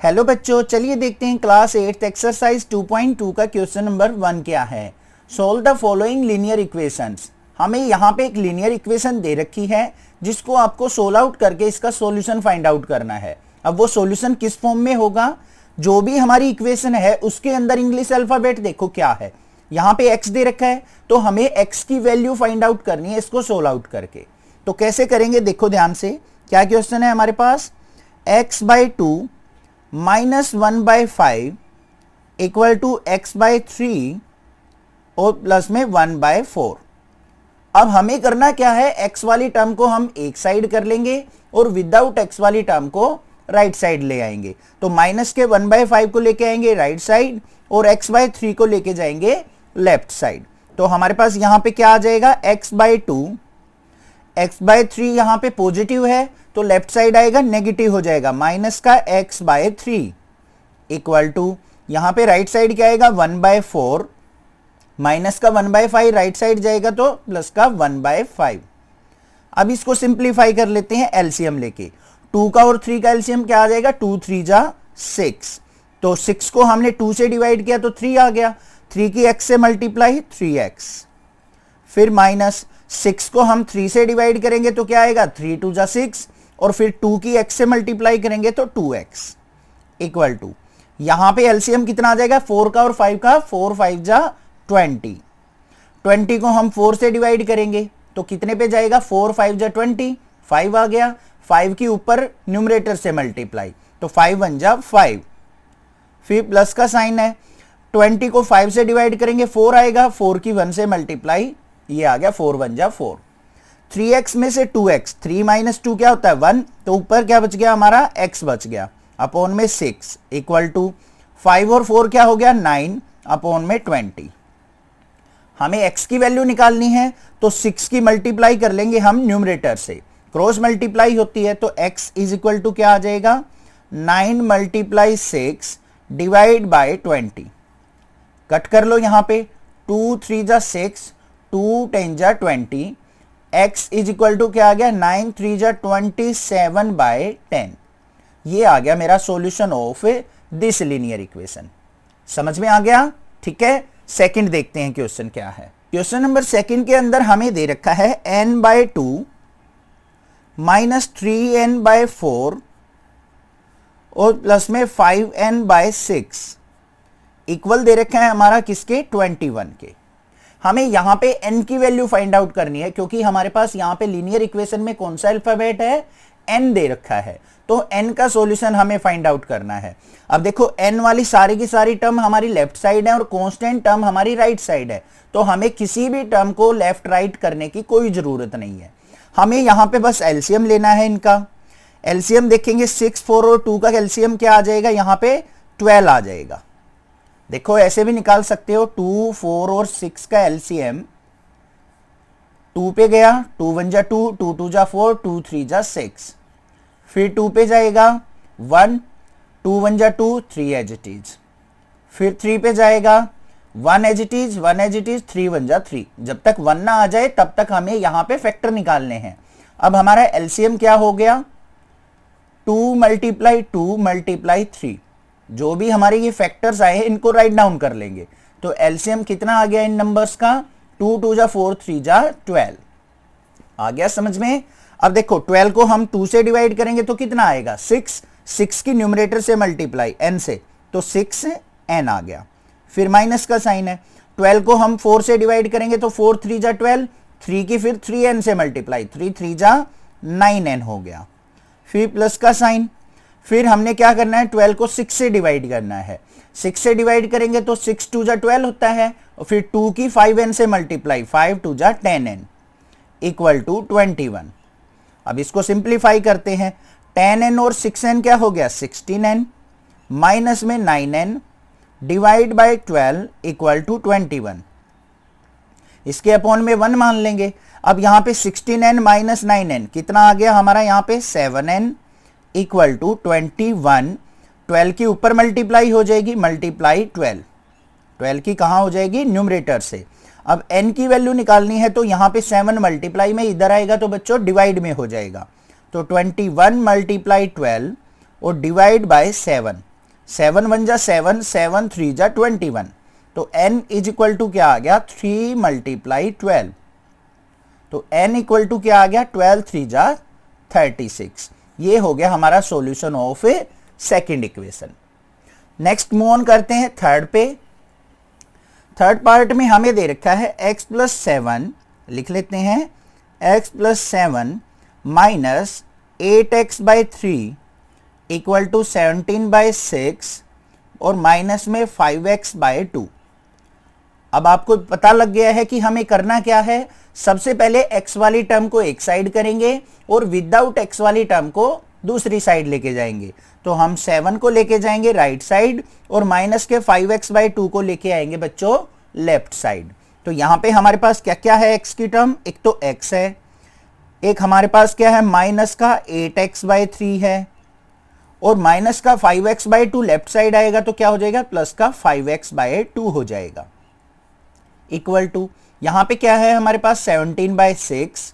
Hello बच्चों, चलिए देखते हैं क्लास 8 एक्सरसाइज 2.2 का क्वेश्चन नंबर 1 क्या है। Solve the following linear equations. हमें यहाँ पे एक लीनियर इक्वेशन दे रखी है जिसको आपको सोल्व आउट करके इसका सॉल्यूशन फाइंड आउट करना है। अब वो सॉल्यूशन किस फॉर्म में होगा, जो भी हमारी इक्वेशन है उसके अंदर इंग्लिश अल्फाबेट देखो क्या है। यहाँ पे x दे रखा है तो हमें x की वैल्यू फाइंड आउट करनी है इसको सोल्व आउट करके। तो कैसे करेंगे देखो ध्यान से। क्या क्वेश्चन है हमारे पास, x/2 -1/5 इक्वल टू x/3 और प्लस में 1/4। अब हमें करना क्या है, x वाली टर्म को हम एक साइड कर लेंगे और विदाउट x वाली टर्म को राइट साइड ले आएंगे। तो माइनस के 1/5 को लेके आएंगे राइट साइड और x/3 को लेके जाएंगे लेफ्ट साइड। तो हमारे पास यहां पे क्या आ जाएगा, x/2, x/3 यहां पे पॉजिटिव है तो लेफ्ट साइड आएगा नेगेटिव हो जाएगा, माइनस का x/3 इक्वल टू यहां पे राइट साइड क्या आएगा 1/4, माइनस का 1/5 राइट साइड जाएगा तो प्लस का 1/5। अब इसको सिंप्लीफाई कर लेते हैं एलसीएम लेके। 2 का और 3 का एलसीएम क्या आ जाएगा, 2 3 जा 6। तो 6 को हमने 2 से डिवाइड किया तो 3 आ गया, 3 की x से मल्टीप्लाई 3x, फिर माइनस 6 को हम 3 से डिवाइड करेंगे तो क्या आएगा 3 2 जा 6 और फिर 2 की x से मल्टीप्लाई करेंगे तो 2x इक्वल टू यहां पे एलसीएम कितना आ जाएगा 4 का और 5 का, 4 5 जा 20, 20 को हम 4 से डिवाइड करेंगे तो कितने पे जाएगा 4 5 जा 20, 5 आ गया, 5 की ऊपर न्यूमरेटर से मल्टीप्लाई तो 5 1 जा 5, फिर प्लस का साइन है, 20 को 5 से डिवाइड करेंगे 4 आएगा, 4 की 1 से मल्टीप्लाई ये आ गया 4 1 जा 4, 3x में से 2x, 3 माइनस 2 क्या होता है 1, तो ऊपर क्या बच गया हमारा x बच गया अपॉन में 6 इक्वल टू 5 और 4 क्या हो गया 9 अपॉन में 20। हमें x की वैल्यू निकालनी है तो 6 की मल्टीप्लाई कर लेंगे हम न्यूमरेटर से, क्रॉस मल्टीप्लाई होती है तो x इज इक्वल टू क्या आ जाएगा 9 × 6 डिवाइड बाय 20। कट कर लो यहां पे, 2 3 जा 6, 2 10 जा 20, x इज इक्वल टू क्या आ गया 9 3 जा 27/10। ये आ गया मेरा solution of this linear equation. समझ में आ गया, ठीक है। सेकंड देखते हैं क्वेश्चन क्या है। क्वेश्चन नंबर सेकंड के अंदर हमें दे रखा है n/2 -3n/4 और प्लस में 5n/6 इक्वल दे रखा है हमारा किसके 21 के। हमें यहां पे n की वैल्यू फाइंड आउट करनी है क्योंकि हमारे पास यहां पे लीनियर इक्वेशन में कौन सा अल्फाबेट है, n दे रखा है, तो n का सॉल्यूशन हमें फाइंड आउट करना है। अब देखो n वाली सारी की सारी टर्म हमारी लेफ्ट साइड है और कांस्टेंट टर्म हमारी राइट साइड है, तो हमें किसी भी टर्म को लेफ्ट राइट करने की कोई जरूरत नहीं है। हमें यहां पे बस एलसीएम लेना है इनका। एलसीएम देखेंगे 6 4 और 2 का एलसीएम क्या आ जाएगा, यहां पे 12 आ जाएगा। देखो ऐसे भी निकाल सकते हो, 2 4 और 6 का एलसीएम 2 पे गया, 2 1 जा 2, 2 2 जा 4, 2 3 जा 6, फिर 2 पे जाएगा 1, 2 1 जा 2, 3 एज इट इज, फिर 3 पे जाएगा 1 as it is, 1 as it is, 3 1 जा 3। जब तक 1 ना आ जाए तब तक हमें यहां पे फैक्टर निकालने हैं। अब हमारा एलसीएम क्या हो गया 2 × 2 × 3। जो भी हमारे ये फैक्टर्स आए हैं इनको राइट डाउन कर लेंगे तो एलसीएम कितना आ गया इन नंबर्स का 2 2 जा 4, 3 जा 12 आ गया समझ में। अब देखो 12 को हम 2 से डिवाइड करेंगे तो कितना आएगा 6, 6 की न्यूमरेटर से मल्टीप्लाई n से तो 6 n आ गया, फिर माइनस का साइन है। 12 को हम 4 से डिवाइड करेंगे तो 4 3 जा 12, 3 की फिर 3n से मल्टीप्लाई 3 3 जा 9n हो गया, फिर प्लस का साइन। फिर हमने क्या करना है 12 को 6 से डिवाइड करना है, 6 से डिवाइड करेंगे तो 6 2 जा 12 होता है और फिर 2 की 5n से मल्टीप्लाई 5 2 जा 10n इक्वल टू 21। अब इसको सिंप्लीफाई करते हैं, 10n और 6n क्या हो गया 16n, माइनस में 9n divide by 12 equal to 21। इसके अपॉन में 1 मान लेंगे। अब यहां पे 16n माइनस 9n कितना आ गया हमारा यहाँ पे 7n इक्वल टू 21। 12 की ऊपर मल्टीप्लाई हो जाएगी, मल्टीप्लाई 12, 12 की कहां हो जाएगी न्यूमरेटर से। अब n की वैल्यू निकालनी है तो यहां पे 7 मल्टीप्लाई में इधर आएगा तो बच्चों डिवाइड में हो जाएगा, तो 21 × 12 और डिवाइड बाय 7 7 1 जा 7, 7 3 जा 21, तो n इज इक्वल टू क्या आ गया 3 मल्टीप्लाई 12, तो n इक्वल टू क्या आ गया 12 3 जा 36। ये हो गया हमारा solution of second equation. Next move on करते हैं थर्ड पे। थर्ड पार्ट में हमें दे रखा है x प्लस 7, लिख लेते हैं x plus 7 minus 8x by 3 equal to 17 by 6 और माइनस में 5x बाई 2। अब आपको पता लग गया है कि हमें करना क्या है। सबसे पहले x वाली टर्म को एक साइड करेंगे और विदाउट x वाली टर्म को दूसरी साइड लेके जाएंगे। तो हम 7 को लेके जाएंगे राइट साइड और माइनस के 5x बाई 2 को लेके आएंगे बच्चों लेफ्ट साइड। तो यहां पे हमारे पास क्या क्या है x की टर्म, एक तो x है, एक हमारे पास क्या है माइनस का 8x बाई 3 है और माइनस का 5x बाई 2 लेफ्ट साइड आएगा तो क्या हो जाएगा प्लस का 5x बाई 2 हो जाएगा इक्वल टू यहां पे क्या है हमारे पास 17 बाई 6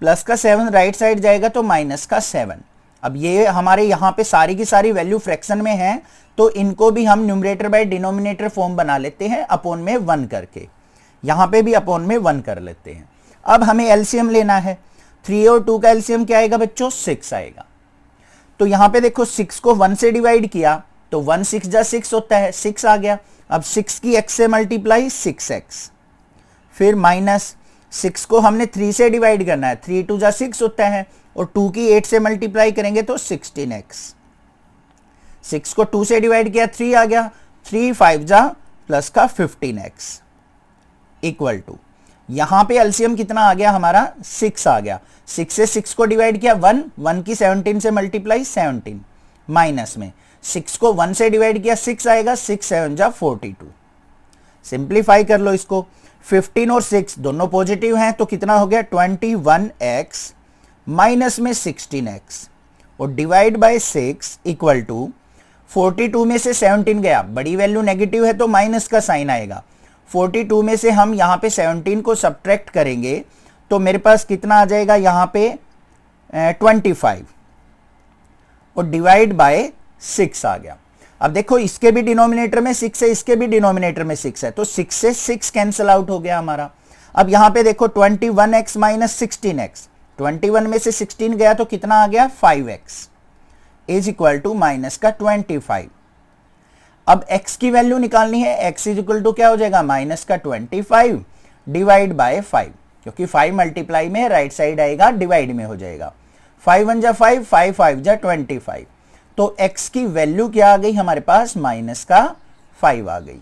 प्लस का 7 राइट साइड जाएगा तो माइनस का 7। अब ये हमारे यहाँ पे सारी की सारी वैल्यू फ्रैक्शन में है तो इनको भी हम न्यूमरेटर बाय डिनोमिनेटर फॉर्म बना लेते हैं अपॉन में 1 करके, यहाँ पे भी अपॉन में 1 कर लेते हैं। अब हमें एलसीएम लेना है, 3 और 2 का एलसीएम क्या आएगा बच्चों 6 आएगा। तो यहाँ पे देखो 6 को 1 से डिवाइड किया तो 1 6 जा 6 होता है, 6 आ गया। अब 6 की x से मल्टीप्लाई 6x, फिर माइनस 6 को हमने 3 से डिवाइड करना है, 3 2 जा 6 होता है और 2 की 8 से मल्टीप्लाई करेंगे तो 16x। 6 को 2 से डिवाइड किया 3 आ गया, 3 5 जा प्लस का 15x इक्वल टू यहां पे एलसीएम कितना आ गया हमारा 6 आ गया। 6 से 6 को डिवाइड किया 1, 1 की 17 से मल्टीप्लाई 17 माइनस में 6 को 1 से डिवाइड किया 6 आएगा, 6 7 जा 42। सिंप्लीफाई कर लो इसको, 15 और 6 दोनों पॉजिटिव हैं तो कितना हो गया 21x माइनस में 16x और डिवाइड बाय 6 इक्वल टू 42 में से 17 गया, बड़ी वैल्यू नेगेटिव है तो माइनस का साइन आएगा। 42 में से हम यहाँ पे 17 को सब्ट्रैक्ट करेंगे तो मेरे पास कितना आ जाएगा यहाँ पे 25 और डिवाइड बाय 6 आ गया। अब देखो इसके भी डिनोमिनेटर में 6 है, इसके भी डिनोमिनेटर में 6 है तो 6 से 6 कैंसिल आउट हो गया हमारा। अब यहाँ पे देखो 21x माइनस 16x, 21 में से 16 गया तो कितना आ गया 5x is equal to minus का 25। अब x की वैल्यू निकालनी है, x इज इक्वल टू क्या हो जाएगा माइनस का 25 डिवाइड बाय 5, क्योंकि 5 मल्टीप्लाई में राइट साइड आएगा डिवाइड में हो जाएगा। 5 1 जा 5, 5 5 जा 25, तो x की वैल्यू क्या आ गई हमारे पास माइनस का 5 आ गई।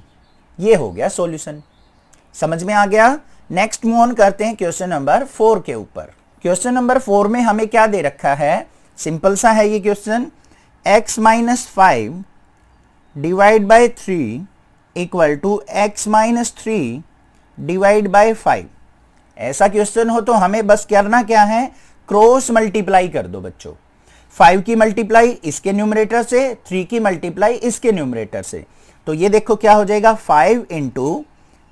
ये हो गया सॉल्यूशन, समझ में आ गया। नेक्स्ट मूव ऑन करते हैं क्वेश्चन नंबर 4 के ऊपर। क्वेश्चन नंबर 4 में हमें क्या दे रखा है, सिंपल सा है ये question, x minus 5 divide by 3 equal to x minus 3 divide by 5। ऐसा क्वेश्चन हो तो हमें बस करना क्या है, क्रॉस मल्टीप्लाई कर दो बच्चों। 5 की मल्टीप्लाई इसके न्यूमरेटर से, 3 की मल्टीप्लाई इसके न्यूमरेटर से, तो ये देखो क्या हो जाएगा 5 इंटू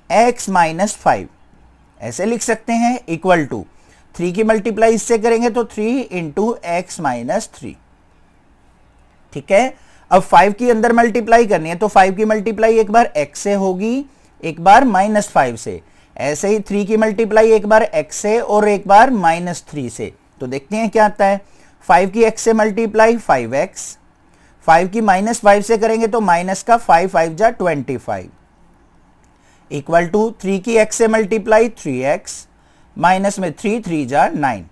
एक्स माइनस 5 ऐसे लिख सकते हैं इक्वल टू 3 की मल्टीप्लाई इससे करेंगे तो 3 इंटू एक्स माइनस 3। ठीक है, अब 5 की अंदर मल्टीप्लाई करनी है तो 5 की मल्टीप्लाई एक बार x से होगी, एक बार माइनस 5 से, ऐसे ही 3 की मल्टीप्लाई एक बार x से और एक बार माइनस 3 से। तो देखते हैं क्या आता है, 5 की x से मल्टीप्लाई 5x, 5 की माइनस 5 से करेंगे तो माइनस का 5 5 जा 25 इक्वल टू 3 की x से मल्टीप्लाई 3x माइनस में 3 3 जा 9।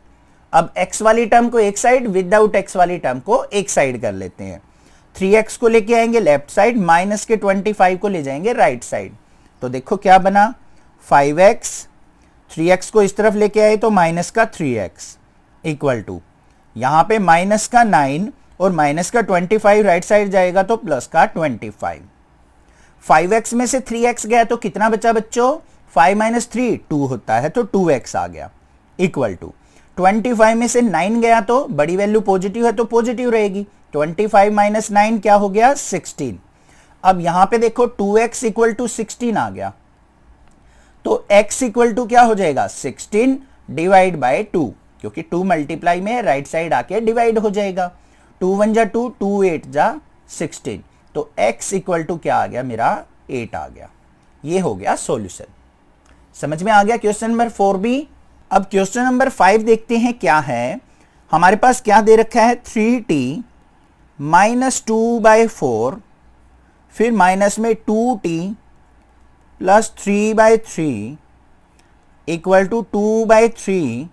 अब x वाली टर्म को एक साइड, विदाउट x वाली टर्म को एक साइड कर लेते हैं। 3x को लेके आएंगे लेफ्ट साइड, माइनस के 25 को ले जाएंगे राइट साइड। तो देखो क्या बना 5x, 3x को इस तरफ लेके आए तो माइनस का 3x इक्वल टू यहां पे माइनस का 9 और माइनस का 25 राइट साइड जाएगा तो प्लस का 25। 5x में से 3x गया तो कितना बचा बच्चों, 5 माइनस 3 2 होता है तो 2x आ गया इक्वल टू 25 में से 9 गया तो बड़ी वैल्यू पॉजिटिव है तो पॉजिटिव रहेगी, 25 माइनस 9 क्या हो गया 16। अब यहां पे देखो 2x इक्वल टू 16 आ गया तो x इक्वल टू क्या हो जाएगा 16 डिवाइड बाय 2, क्योंकि 2 मल्टीप्लाई में राइट साइड आके डिवाइड हो जाएगा। 2 1 जा 2, 2 8 जा 16, तो x इक्वल टू क्या आ गया मेरा 8 आ गया। ये हो गया सॉल्यूशन। समझ में आ गया क्वेश्चन नंबर 4b। अब क्वेश्चन नंबर 5 देखते हैं क्या है। हमारे पास क्या दे रखा है 3t माइनस 2/4, फिर माइनस में 2t प्लस 3/3 इक्वल टू 2/3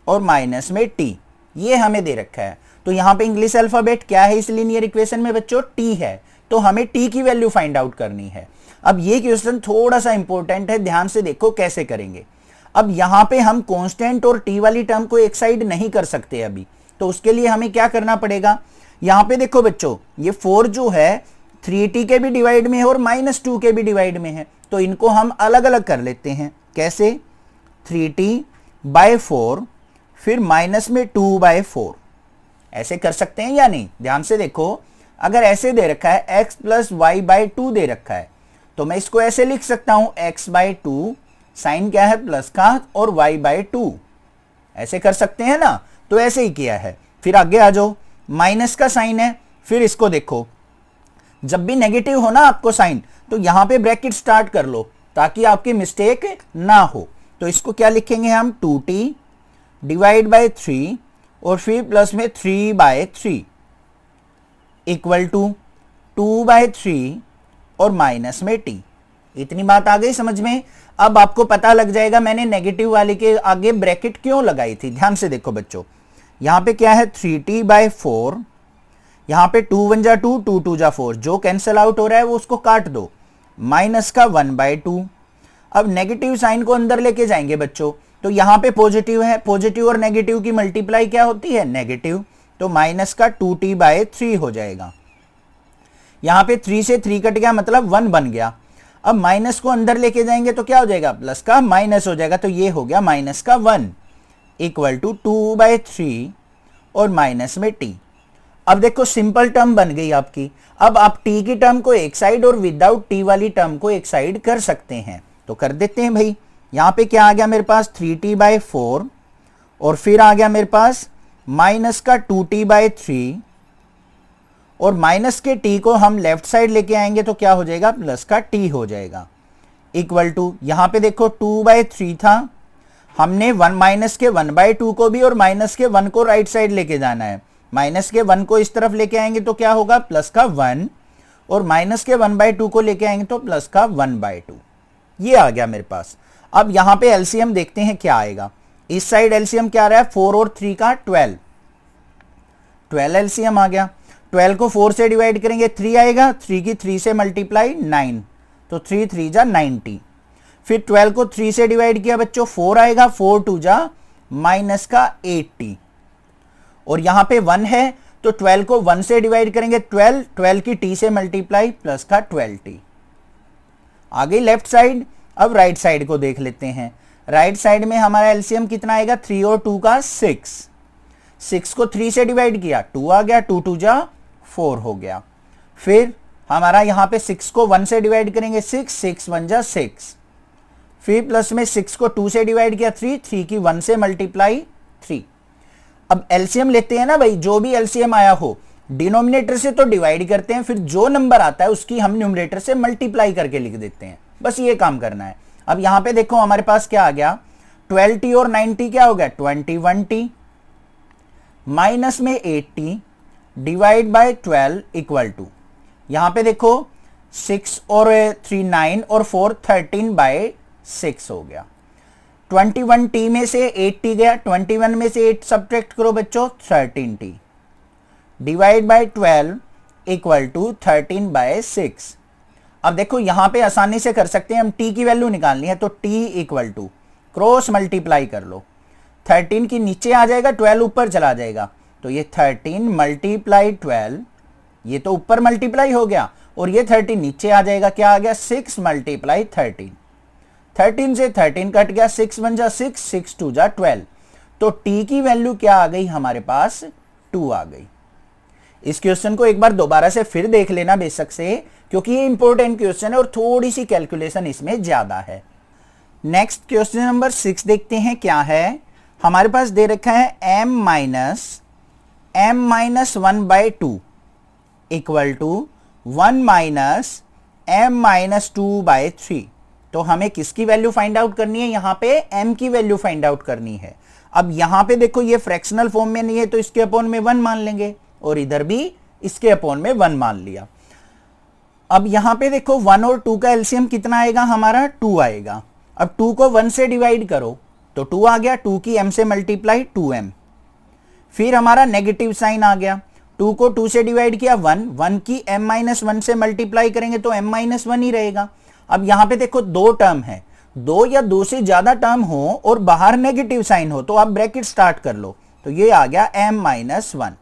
और माइनस में t। ये हमें दे रखा है। तो यहां पे इंग्लिश अल्फाबेट क्या है इस लीनियर इक्वेशन में बच्चों, t है। तो हमें t की वैल्यू फाइंड आउट करनी है। अब ये क्वेश्चन थोड़ा सा इंपॉर्टेंट है, ध्यान से देखो कैसे करेंगे। अब यहां पे हम कांस्टेंट और t वाली टर्म को एक साइड नहीं कर सकते अभी, तो उसके लिए हमें क्या करना पड़ेगा। यहां पे देखो बच्चों, ये 4 जो है 3t के भी डिवाइड में है और -2 के भी डिवाइड में है, तो इनको हम अलग अलग कर लेते हैं। कैसे, 3t/4 फिर माइनस में 2/4, ऐसे कर सकते हैं या नहीं। ध्यान से देखो, अगर ऐसे दे रखा है x + y/2 दे रखा है, तो मैं इसको ऐसे लिख सकता हूं x/2, साइन क्या है प्लस का, और y/2, ऐसे कर सकते हैं ना। तो ऐसे ही किया है। फिर आगे आ जाओ, माइनस का साइन है, फिर इसको देखो, जब भी नेगेटिव हो ना आपको साइन, तो यहां पे ब्रैकेट स्टार्ट कर लो ताकि आपकी मिस्टेक ना हो। तो इसको क्या लिखेंगे हम, 2t डिवाइड बाय 3 और फिर प्लस में 3/3 इक्वल टू 2/3 और माइनस में t। इतनी बात आ गई समझ में। अब आपको पता लग जाएगा मैंने नेगेटिव वाले के आगे ब्रैकेट क्यों लगाई थी। ध्यान से देखो बच्चों, यहां पे क्या है 3t/4, यहां पे 2 1 जा 2, 2 2 जा 4, जो कैंसिल आउट हो रहा है वो उसको काट दो, माइनस का 1/2। अब नेगेटिव साइन को अंदर लेके जाएंगे बच्चों, तो यहां पे पॉजिटिव है, पॉजिटिव और नेगेटिव की मल्टीप्लाई क्या होती है, नेगेटिव, तो माइनस का 2t/3 हो जाएगा। यहां पे 3 से 3 कट गया, मतलब 1 बन गया। अब माइनस को अंदर लेके जाएंगे तो क्या हो जाएगा, प्लस का माइनस हो जाएगा, तो ये हो गया माइनस का 1 इक्वल टू 2/3 और माइनस में t। अब देखो सिंपल टर्म बन गई आपकी। अब आप t की टर्म को एक साइड और विदाउट t वाली टर्म को एक साइड कर सकते हैं, तो कर देते हैं भाई। यहां पे क्या आ गया मेरे पास 3t/4 और फिर आ गया मेरे पास माइनस का 2t/3 और माइनस के t को हम लेफ्ट साइड लेके आएंगे तो क्या हो जाएगा, प्लस का t हो जाएगा, इक्वल टू, यहां पे देखो 2/3 था, हमने माइनस के 1/2 को भी और माइनस के 1 को राइट साइड लेके जाना है। माइनस के 1 को इस तरफ लेके आएंगे तो क्या होगा, प्लस का 1, और माइनस के 1/2 को लेके आएंगे तो प्लस का 1/2। ये आ गया मेरे पास। अब यहां पे एलसीएम देखते हैं क्या आएगा। इस साइड एलसीएम क्या आ रहा है, 4 और 3 का 12 एलसीएम आ गया। 12 को 4 से डिवाइड करेंगे 3 आएगा, 3 की 3 से मल्टीप्लाई 9, तो 3 3 जा 90। फिर 12 को 3 से डिवाइड किया बच्चों, 4 आएगा, 4 2 जा माइनस का 80, और यहां पे 1 है तो 12 को 1 से डिवाइड करेंगे 12, 12 की t से मल्टीप्लाई प्लस का 12t। आ गई लेफ्ट साइड। अब राइट साइड को देख लेते हैं। राइट साइड में हमारा एलसीएम कितना आएगा, 3 और 2 का 6, 6 को 3 से डिवाइड किया, 2 आ गया, 2 2 जा 4 हो गया। फिर हमारा यहां पे 6 को 1 से डिवाइड करेंगे 6, 6 1 जा 6, फिर प्लस में 6 को 2 से डिवाइड किया 3, 3 की 1 से मल्टीप्लाई 3। अब एलसीएम लेते हैं ना भाई, जो भी एलसीएम आया हो डिनोमिनेटर से तो डिवाइड करते हैं, फिर जो नंबर आता है उसकी हम न्यूमरेटर से मल्टीप्लाई करके लिख देते हैं, बस ये काम करना है। अब यहां पे देखो हमारे पास क्या आ गया, 12t और 9t क्या हो गया, 21t, माइनस में 8t divide by 12 equal to, यहां पे देखो 6 और 3 9 और 4 13/6 हो गया। 21t में से 8t गया, 21 में से 8 सब्ट्रैक्ट करो बच्चों, 13t divide by 12 equal to 13/6। अब देखो यहां पे आसानी से कर सकते हैं हम, t की वैल्यू निकालनी है तो t equal to cross multiply कर लो, 13 की नीचे आ जाएगा, 12 ऊपर चला जाएगा, तो ये 13 मल्टीप्लाई 12, ये तो ऊपर मल्टीप्लाई हो गया, और ये 13 नीचे आ जाएगा, क्या आ गया 6 मल्टीप्लाई 13, 13 से 13 कट गया, 6 1 जा 6, 6 2 जा 12, तो t की वैल्यू क्या आ गई हमारे पास, 2 आ गई। इस क्वेश्चन को एक बार दोबारा से फिर देख लेना बेशक से, क्योंकि ये इंपॉर्टेंट क्वेश्चन है और थोड़ी सी कैलकुलेशन इसमें ज्यादा है। नेक्स्ट क्वेश्चन नंबर 6 देखते हैं क्या है। हमारे पास दे रखा है m - 1/2 equal to 1 minus m minus 2/3। तो हमें किसकी वैल्यू फाइंड आउट करनी है, यहां पे m की वैल्यू फाइंड आउट करनी है। अब यहां पे देखो ये फ्रैक्शनल फॉर्म में नहीं है तो इसके अपॉन में 1 मान लेंगे, और इधर भी इसके अपॉन में 1 मान लिया। अब यहां पे देखो 1 और 2 का एलसीएम कितना आएगा, हमारा 2 आएगा। अब 2 को 1 से डिवाइड करो तो 2 आ गया, 2 की m से मल्टीप्लाई 2m। फिर हमारा नेगेटिव साइन आ गया, 2 को 2 से डिवाइड किया 1, 1 की m माइनस 1 से मल्टीप्लाई करेंगे तो m माइनस 1 ही रहेगा। अब यहां पे देखो दो टर्म है, दो या दो से ज्यादा टर्म हो और बाहर नेगेटिव साइन हो तो आप ब्रैकेट स्टार्ट कर लो, तो ये आ गया m माइनस 1,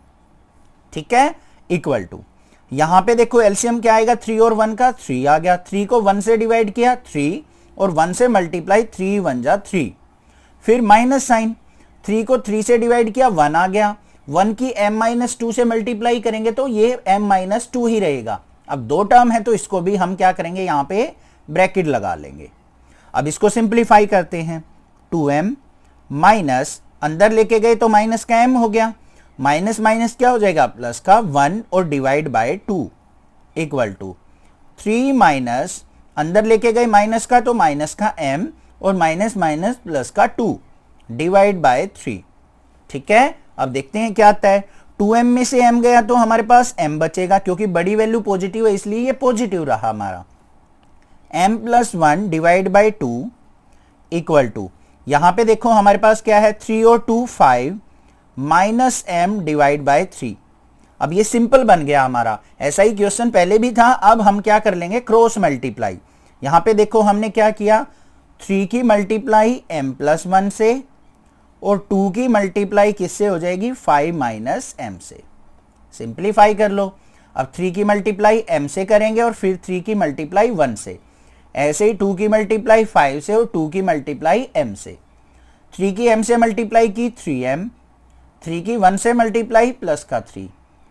ठीक है, इक्वल टू, यहां पे देखो एलसीएम क्या आएगा, 3 और 1 का 3 आ गया, 3 को 1 से डिवाइड किया 3 और 1 से मल्टीप्लाई 3 1 जा 3, फिर माइनस साइन, 3 को 3 से डिवाइड किया 1 आ गया, 1 की m माइनस 2 से मल्टीप्लाई करेंगे तो ये m माइनस 2 ही रहेगा। अब दो टर्म है तो इसको भी हम क्या करेंगे, यहां पे ब्रैकेट लगा लेंगे। अब इसको सिंप्लीफाई करते हैं, 2m माइनस अंदर लेके गए तो माइनस का m हो गया, माइनस माइनस क्या हो जाएगा, प्लस का 1 और divide by 2 equal to 3 minus अंदर लेके गए माइनस का तो माइनस का m और माइनस माइनस प्लस का 2 डिवाइड बाय 3, ठीक है। अब देखते हैं क्या आता है, 2m में से m गया तो हमारे पास m बचेगा, क्योंकि बड़ी वैल्यू पॉजिटिव है इसलिए ये पॉजिटिव रहा हमारा, m plus 1 divide by 2 equal to, यहां पे देखो हमारे पास क्या है, 3 और 2 5 माइनस m डिवाइड बाई 3। अब ये सिंपल बन गया हमारा, ऐसा ही क्वेश्चन पहले भी था। अब हम क्या कर लेंगे, क्रॉस मल्टीप्लाई। यहां पे देखो हमने क्या किया, 3 की मल्टीप्लाई m प्लस 1 से और 2 की मल्टीप्लाई किससे हो जाएगी, 5 माइनस m से। सिंप्लीफाई कर लो, अब 3 की मल्टीप्लाई m से करेंगे और फिर 3 की मल्टीप्लाई 1 से, ऐसे ही 2 की मल्टीप्लाई 5 से और 2 की मल्टीप्लाई m से, 3 की m से मल्टीप्लाई की 3m, 3 की 1 से मल्टीप्लाई प्लस का 3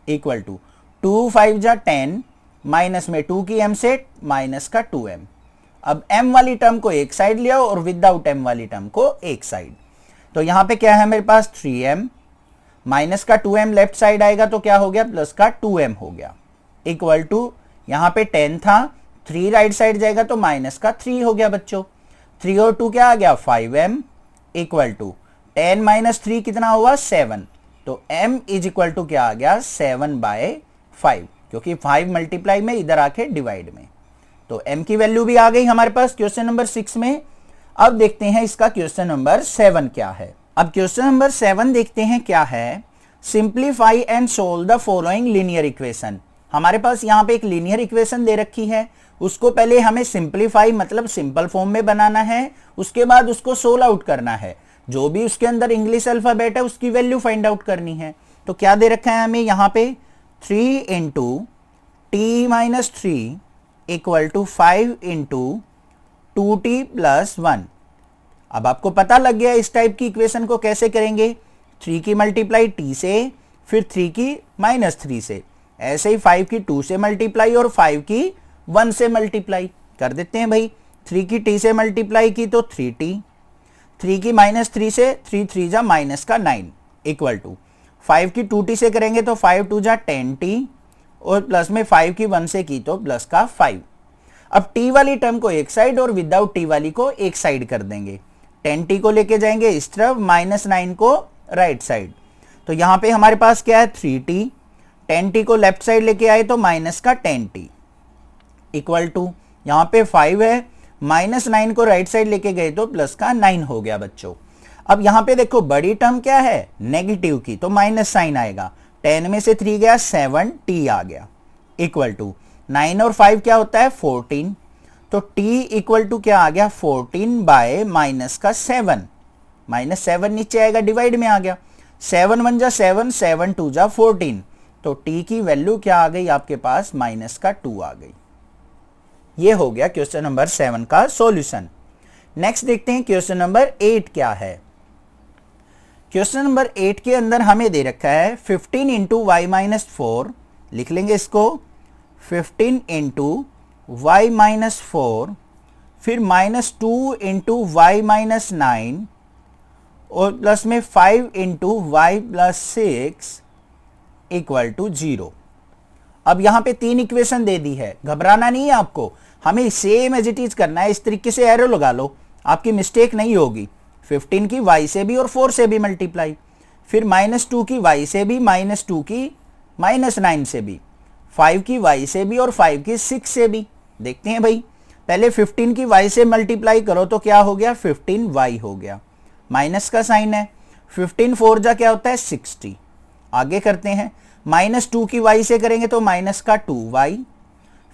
इक्वल टू 2 5 जा 10 माइनस में 2 की m से माइनस का 2m। अब m वाली टर्म को एक साइड ले आओ और विदाउट m वाली टर्म को एक साइड, तो यहां पे क्या है मेरे पास 3m माइनस का 2m लेफ्ट साइड आएगा तो क्या हो गया, प्लस का 2m हो गया, इक्वल टू यहां पे 10 था, 3 राइट साइड जाएगा तो माइनस का 3 हो गया बच्चों, 3 और 2 क्या आ गया 5m इक्वल टू 10 माइनस 3 कितना हुआ 7, तो m इज इक्वल टू क्या आ गया 7/5, क्योंकि 5 मल्टीप्लाई में इधर आके डिवाइड में, तो m की वैल्यू भी आ गई हमारे पास क्वेश्चन नंबर 6 में। अब देखते हैं इसका क्वेश्चन नंबर 7 क्या है। अब क्वेश्चन नंबर 7 देखते हैं क्या है, simplify and solve the following linear equation. हमारे पास यहाँ पे एक लीनियर इक्वेशन दे रखी है, उसको पहले हमें सिंप्लीफाई मतलब सिंपल फॉर्म में बनाना है, उसके बाद उसको सोल्व आउट करना है, जो भी उसके अंदर इंग्लिश अल्फाबेट है उसकी वैल्यू फाइंड आउट करनी है। तो क्या दे रखा है हमें यहाँ पे, 3 into t minus 3 equal to 5 into 2t plus 1। अब आपको पता लग गया इस टाइप की इक्वेशन को कैसे करेंगे, 3 की मल्टीप्लाई t से, फिर 3 की माइनस 3 से, ऐसे ही 5 की 2 से मल्टीप्लाई और 5 की 1 से मल्टीप्लाई कर देते हैं भाई। 3 की t से मल्टीप्लाई की तो 3t, 3 की माइनस 3 से 3 3 जा माइनस का 9 इक्वल टू 5 की 2t से करेंगे तो 5 2 जा 10t और प्लस में 5 की 1 से की तो प्लस का 5। अब t वाली टर्म को एक साइड और विदाउट t वाली को एक साइड कर देंगे, 10t को लेके जाएंगे इस तरफ, माइनस 9 को राइट साइड, तो यहां पे हमारे पास क्या है 3t, 10t को लेफ्ट साइड लेके आए तो माइनस का 10t इक्वल टू यहां पे 5 है, माइनस 9 को राइट साइड लेके गए तो प्लस का 9 हो गया बच्चों। अब यहां पे देखो बड़ी टर्म क्या है नेगेटिव की, तो माइनस साइन आएगा, 10 में से 3 गया 7t आ गया इक्वल टू 9 और 5 क्या होता है 14, तो t इक्वल टू क्या आ गया 14 बाय माइनस का 7, माइनस 7 नीचे आएगा डिवाइड में आ गया, 7 1 जा 7, 7 2 जा 14, तो t की वैल्यू क्या आ गई आपके पास माइनस का 2 आ गई। ये हो गया क्वेश्चन नंबर 7 का सॉल्यूशन। नेक्स्ट देखते हैं क्वेश्चन नंबर 8 क्या है। क्वेश्चन नंबर 8 के अंदर हमें दे रखा है 15 इंटू वाई माइनस 4, लिख लेंगे इसको 15 इंटू वाई माइनस 4, फिर माइनस 2 इंटू वाई माइनस 9 और प्लस में 5 into y plus 6 equal to 0। अब यहां पे 3 इक्वेशन दे दी है, घबराना नहीं है आपको, हमें सेम एज इट इज करना है। इस तरीके से एरो लगा लो, आपकी मिस्टेक नहीं होगी। 15 की y से भी और 4 से भी मल्टीप्लाई, फिर -2 की y से भी, -2 की -9 से भी, 5 की y से भी और 5 की 6 से भी। देखते हैं भाई, पहले 15 की y से मल्टीप्लाई करो तो क्या हो गया, 15y हो गया, माइनस का साइन है। 15 4 जा क्या होता है 60। आगे करते हैं, -2 की y से करेंगे तो माइनस का 2y,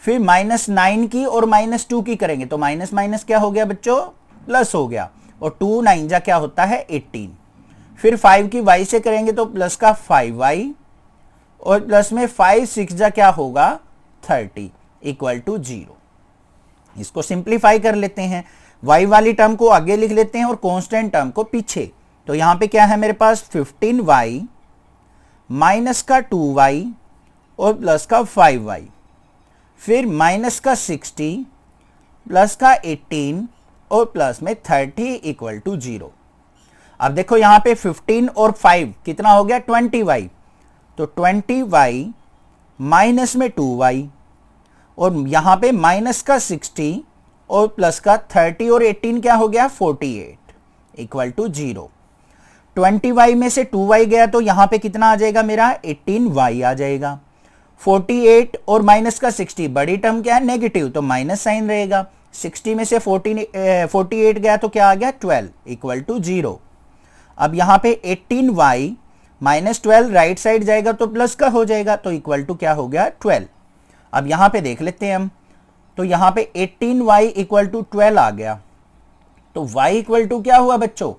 फिर -9 की और -2 की करेंगे तो माइनस माइनस क्या हो गया बच्चों, प्लस हो गया, और 2 9 जा क्या होता है 18। फिर 5 की y से करेंगे तो प्लस का 5y, और प्लस में 5 6 जा क्या होगा 30 इक्वल टू 0। इसको सिंप्लीफाई कर लेते हैं, y वाली टर्म को आगे लिख लेते हैं और कांस्टेंट टर्म को पीछे। तो यहां पे क्या है मेरे पास 15y माइनस का 2y और प्लस का 5y, फिर माइनस का 60 प्लस का 18 और प्लस में 30 इक्वल टू 0। अब देखो यहां पे 15 और 5 कितना हो गया 20y, तो 20y माइनस में 2y, और यहां पे माइनस का 60 और प्लस का 30 और 18 क्या हो गया 48 इक्वल टू 0। 20y में से 2y गया तो यहां पे कितना आ जाएगा मेरा 18y आ जाएगा। 48 और माइनस का 60, बड़ी टर्म क्या है नेगेटिव, तो माइनस साइन रहेगा। 60 में से 48 गया तो क्या आ गया 12 इक्वल टू 0। अब यहां पे 18y माइनस 12 राइट साइड जाएगा तो प्लस का हो जाएगा, तो इक्वल टू क्या हो गया 12। अब यहां पे देख लेते हैं हम, तो यहां पे 18y इक्वल टू 12 आ गया, तो y इक्वल टू क्या हुआ बच्चों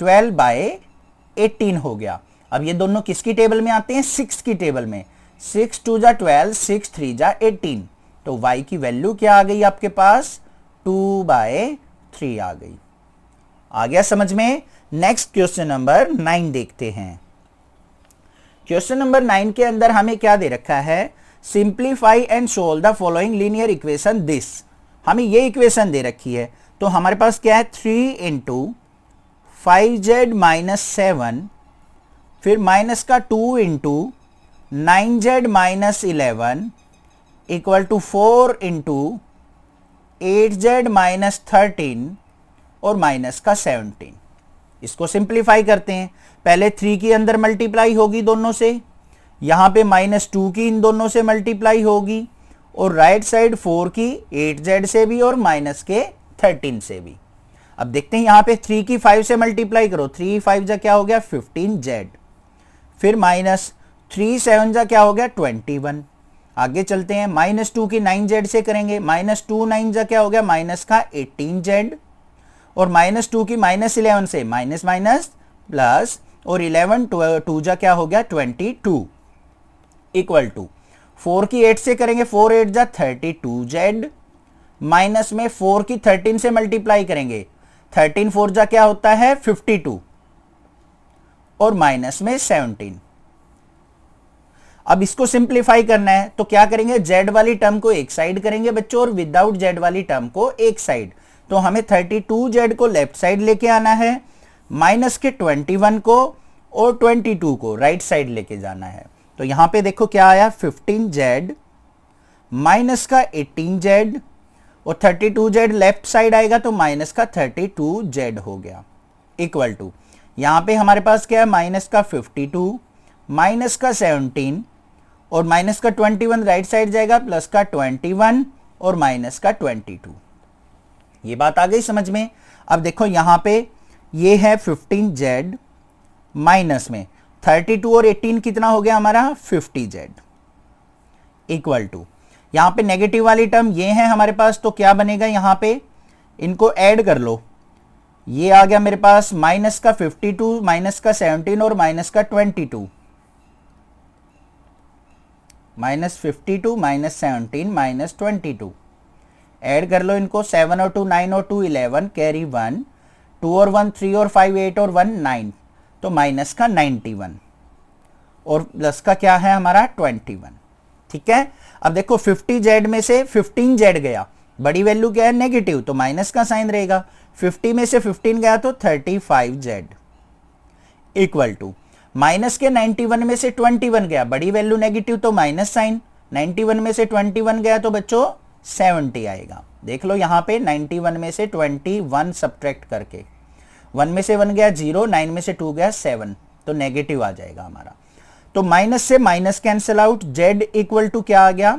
12/18 हो गया। अब ये दोनों किसकी टेबल में आते हैं 6 की टेबल में, 6 2 जा 12, 6 3 जा 18, तो y की वैल्यू क्या आ गई आपके पास 2/3 आ गई। आ गया समझ में। नेक्स्ट क्वेश्चन नंबर 9 देखते हैं। क्वेश्चन नंबर 9 के अंदर हमें क्या दे रखा है, simplify and solve the following linear equation this. हमें ये इक्वेशन दे रखी है, तो हमारे पास क्या है 3 × 5z - 7, फिर माइनस का 2 × 9z - 11 इक्वल टू 4 × 8z - 13 और माइनस का 17। इसको सिंप्लीफाई करते हैं, पहले 3 की अंदर मल्टीप्लाई होगी दोनों से, यहां पे -2 की इन दोनों से मल्टीप्लाई होगी, और राइट साइड 4 की 8z से भी और माइनस के 13 से भी। अब देखते हैं यहां पे 3 की 5 से मल्टीप्लाई करो, 3 5 जा क्या हो गया 15z, फिर माइनस 3 7 जा क्या हो गया 21। आगे चलते हैं, -2 की 9z से करेंगे, -2 9 जा क्या हो गया माइनस का 18z, और -2 की -11 से माइनस माइनस प्लस, और 11 2 जा क्या हो गया 22 इक्वल टू 4 की 8 से करेंगे, 4 8 जा 32z, माइनस में 4 की 13 से मल्टीप्लाई करेंगे, 13 4 जा क्या होता है 52, और माइनस में 17। अब इसको सिंप्लीफाई करना है तो क्या करेंगे, z वाली टर्म को एक साइड करेंगे बच्चों, और विदाउट z वाली टर्म को एक साइड। तो हमें 32z को लेफ्ट साइड लेके आना है, माइनस के 21 को और 22 को राइट साइड लेके जाना है। तो यहां पे देखो क्या आया 15z माइनस का 18z, और 32z लेफ्ट साइड आएगा तो माइनस का 32z हो गया, इक्वल टू यहां पे हमारे पास क्या है माइनस का 52 माइनस का 17 और माइनस का 21 राइट साइड जाएगा, प्लस का 21 और माइनस का 22। ये बात आ गई समझ में। अब देखो यहां पे ये है 15z, माइनस में 32 और 18 कितना हो गया हमारा 50z, इक्वल टू यहां पे नेगेटिव वाली टर्म ये है हमारे पास, तो क्या बनेगा यहां पे, इनको ऐड कर लो, ये आ गया मेरे पास माइनस का 52 माइनस का 17 और माइनस का 22, -52 -17 -22, ऐड कर लो इनको, 7 और 2 9 और 2 11, कैरी 1, 2 और 1 3 और 5 8 और 1 9, तो माइनस का 91, और प्लस का क्या है हमारा 21। ठीक है। अब देखो 50z में से 15z गया, बड़ी वैल्यू क्या है नेगेटिव, तो माइनस का साइन रहेगा, 50 में से 15 गया तो 35z, इक्वल टू माइनस के 91 में से 21 गया, बड़ी वैल्यू नेगेटिव तो माइनस साइन, 91 में से 21 गया तो बच्चों 70 आएगा। देख लो यहाँ पे 91 में से 21 सब्ट्रैक्ट करके 1 में से 1 गया 0, 9 में से 2 गया 7, तो नेगेटिव आ जाएगा हमारा। तो माइनस से minus cancel out, z equal to क्या आ गया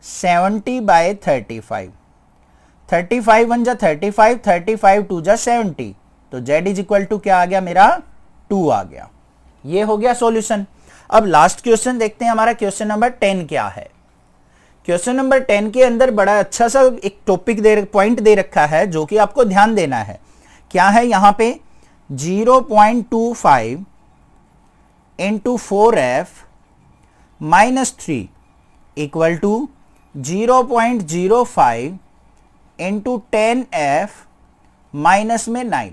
70/35। 35 1 जा 35, 35 2 जा 70, तो z इज इक्वल टू क्या आ गया मेरा 2 आ गया। ये हो गया सॉल्यूशन। अब लास्ट क्वेश्चन देखते हैं हमारा क्वेश्चन नंबर 10 क्या है। क्वेश्चन नंबर 10 के अंदर बड़ा अच्छा सा एक टॉपिक पॉइंट दे रखा है जो कि आपको ध्यान देना है। क्या है यहाँ पे 0.25 into 4f minus 3 equal to 0.05 into 10f minus में 9,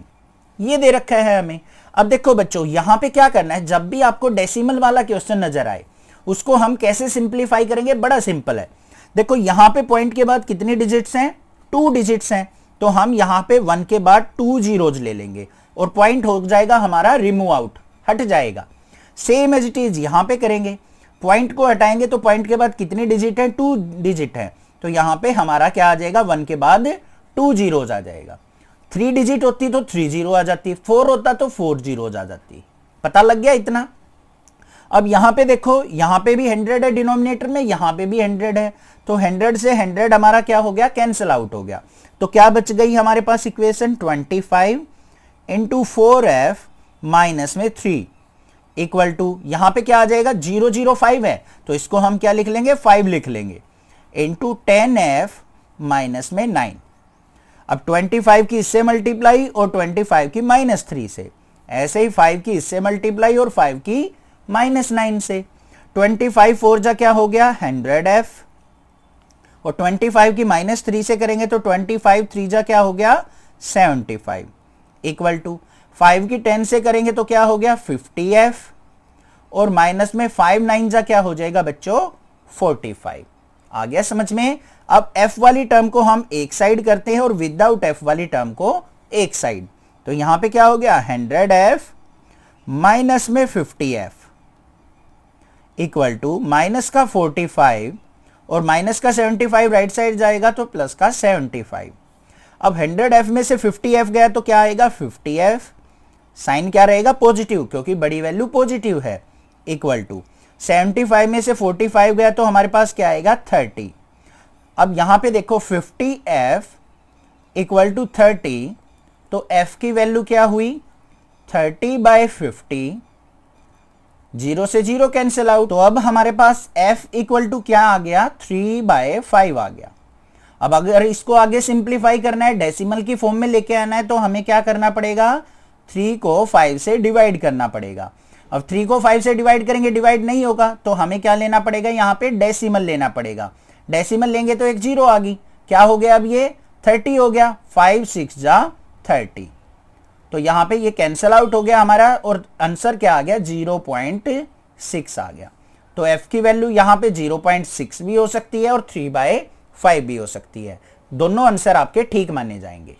ये दे रखा है हमें। अब देखो बच्चों यहाँ पे क्या करना है, जब भी आपको डेसिमल वाला क्वेश्चन नजर आए उसको हम कैसे सिंप्लीफाई करेंगे, बड़ा सिंपल है। देखो यहाँ पे पॉइंट के बाद कितने डिजिट्स हैं, 2 डिजिट्स हैं, तो हम यहाँ पे 1 के बाद 2 जीरोज ले लेंगे और पॉइंट हो जाएगा हमारा रिमूव आउट, हट जाएगा। सेम एज इट इज यहाँ पे करेंगे, पॉइंट को हटाएंगे तो पॉइंट के बाद कितने डिजिट हैं, 2 डिजिट है, तो यहाँ पे हमारा क्या आ जाएगा 1 के बाद 2 जीरोज आ जाएगा। 3 डिजिट होती तो 3 जीरो आ जाती, 4 होता तो 4 जीरोज आ जाती। पता लग गया इतना। अब यहाँ पे देखो, यहाँ पे भी 100 है डिनोमिनेटर में, यहाँ पे भी 100 है, तो 100 से 100 हमारा क्या हो गया, कैंसिल आउट हो गया। तो क्या बच गई हमारे पास इक्वेशन 25 इंटू 4f माइनस में 3 इक्वल टू, यहाँ पे क्या आ जाएगा 005 है, तो इसको हम क्या लिख लेंगे 5 लिख लेंगे, इंटू 10f माइनस में 9। अब 25 की इससे मल्टीप्लाई और 25 की माइनस 3 से, ऐसे ही 5 की इससे मल्टीप्लाई और 5 की माइनस 9 से। 25 4 जा क्या हो गया 100f, और 25 की माइनस 3 से करेंगे तो 25 3 जा क्या हो गया 75 इक्वल टू 5 की 10 से करेंगे तो क्या हो गया 50f, और माइनस में 5 9 जा क्या हो जाएगा बच्चों 45। आ गया समझ में। अब f वाली टर्म को हम एक साइड करते हैं और विदाउट f वाली टर्म को एक साइड, तो यहां पे क्या हो गया 100f माइनस में 50f इक्वल टू माइनस का 45 और माइनस का 75 राइट साइड जाएगा तो प्लस का 75। अब 100f में से 50f गया तो क्या आएगा 50f, साइन क्या रहेगा पॉजिटिव क्योंकि बड़ी वैल्यू पॉजिटिव है, इक्वल टू 75 में से 45 गया तो हमारे पास क्या आएगा 30। अब यहां पे देखो 50f इक्वल टू 30, तो f की वैल्यू क्या हुई 30/50, 0 से 0 कैंसिल आउट, तो अब हमारे पास f इक्वल टू क्या आ गया 3/5 आ गया। अब अगर इसको आगे सिंप्लीफाई करना है, डेसिमल की फॉर्म में लेके आना है, तो हमें क्या करना पड़ेगा 3 को 5 से डिवाइड करना पड़ेगा। अब 3 को 5 से डिवाइड करेंगे, डिवाइड नहीं होगा, तो हमें क्या लेना पड़ेगा यहाँ पे डेसिमल लेना पड़ेगा। डेसिमल लेंगे तो एक 0 आ गई, क्या हो गया अब ये 30 हो गया, 5 6 जा 30, तो यहां पे ये कैंसल आउट हो गया हमारा और आंसर क्या आ गया 0.6 आ गया। तो f की वैल्यू यहां पे 0.6 भी हो सकती है और 3/5 भी हो सकती है, दोनों आंसर आपके ठीक माने जाएंगे।